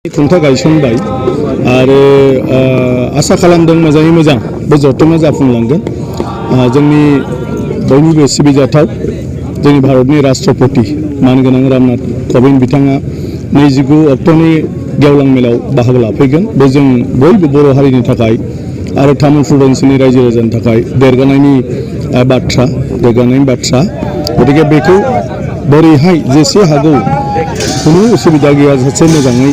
खुंथा गायसनबाय आरो आसा खालामदों मोजाङै मोजां बे जथुमा जाफुंलांगोन। जोंनि बयनिबो सिबिजाथाव जोंनि भारतनि राष्ट्रपति मानगोनां रामनाथ कविंद बिथाङा 29 अक्ट'नि गेवलां मेलाव बाहागो लाफैगोन। बे जों बयबो बर' हारिनि थाखाय आरो तामुलपुर ओनसोलनि रायजो राजानि थाखाय देरगानायनि बाथ्रा। गतिके बेखौ बोरैहाय जेसे हागौ खुनु उसुबिदा गैयाजासे मोजाङै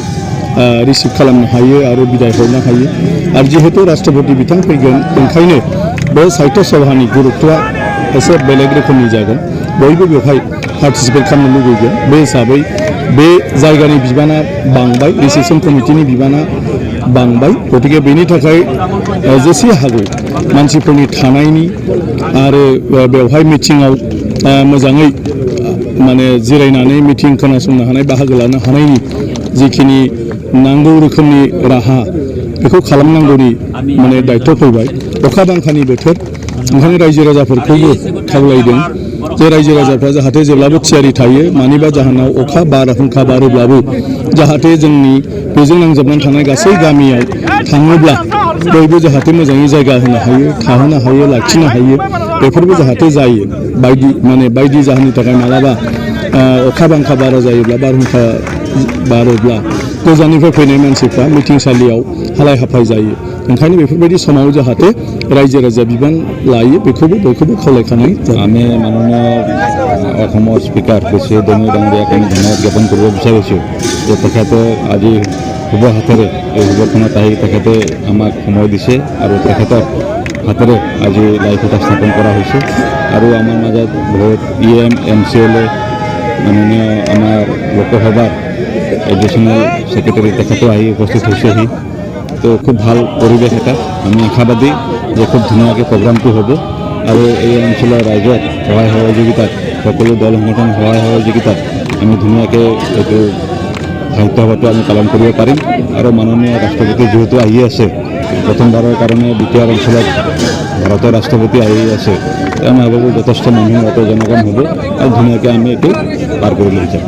रिसिभ खालामनो हायो आरो बिदाय हरनो हायो। आरो जिहेतु राष्ट्रपति बिथां फैगोन, ओंखायनो बे साहित्य सभानि गुरुत्वआ एसे बेलेग रोखोमनि जागोन। बयबो बेवहाय पार्टिसिपेट खालामनो लुबैगोन। बे हिसाबै बे जायगानि बिबाना बांबाय, रिसेपसन कमिटिनि बिबाना बांबाय। गतिके बेनि थाखाय जेसे हागौ मानसिफोरनि थानायनि आरो बेवहाय मिटिङाव मोजाङै माने जिरायनानै मिटिं खोनासंनो हानाय, बाहागो लानो हानायनि जिखिनि नांगौ रोखोमनि राहा बेखौ खालामनांगौनि माने दायित्व फैबाय। अखा बांखानि बोथोर, ओंखायनो रायजो राजाफोरखौबो खावलायदों जे रायजो राजाफ्रा जाहाथे जेब्लाबो थियारि थायो। मानिबा जाहोनाव अखा बारहुंखा बारोब्लाबो जाहाथे जोंनि बेजों नांजाबनानै थानाय गासै गामियाव थाङोब्ला बयबो जाहाथे मोजाङै जायगा होनो हायो, थाहोनो हायो, लाखिनो हायो, बेफोरबो जाहाथे जायो। बायदि जाहोननि थाखाय मालाबा अखा बांखा बारा जायोब्ला, बारहुंखा बारोब्ला गोजाननिफ्राय फैनाय मानसिफ्रा मिटिंसालियाव हालाय हाफाय जायो। ओंखायनो बेफोरबायदी समाव जाहाथे रायजो राजा बिबान लायो, बेखौबो बयखौबो खावलायखानाय जाबाय। আমি মাননীয় অসমৰ স্পিকাৰ কেশৰী দমুই ডাঙৰীয়াক আমি ধন্যবাদ জ্ঞাপন কৰিব বিচাৰিছোঁ যে তেখেতে আজি শুভ হাতেৰে এই শুভক্ষণত আহি তেখেতে আমাক সময় দিছে আৰু তেখেতৰ হাতেৰে আজি লাই খুঁটা স্থাপন কৰা হৈছে। আৰু আমাৰ মাজত বহুত EM MCLA মাননীয় আমাৰ লোকসভাৰ এডিশ্যনেল ছেক্ৰেটাৰী তেখেতেও আহি উপস্থিত হৈছেহি। তো খুব ভাল পৰিৱেশ এটা। আমি আশাবাদী যে খুব ধুনীয়াকৈ প্ৰগ্ৰামটো হ'ব আৰু এই অঞ্চলৰ ৰাইজৰ সহায় সহযোগিতাত, সকলো দল সংগঠন সহায় সহযোগিতাত আমি ধুনীয়াকৈ এইটো সাহিত্য সভাটো আমি পালন কৰিব পাৰিম। আৰু মাননীয় ৰাষ্ট্ৰপতি যিহেতু আহি আছে, প্ৰথমবাৰৰ কাৰণে বিটিআৰ অঞ্চলত ভাৰতৰ ৰাষ্ট্ৰপতি আহি আছে, আমি ভাবোঁ যথেষ্ট মানুহ, জনগণ হ'ব আৰু ধুনীয়াকৈ আমি এইটো পাৰ কৰি লৈ যাম।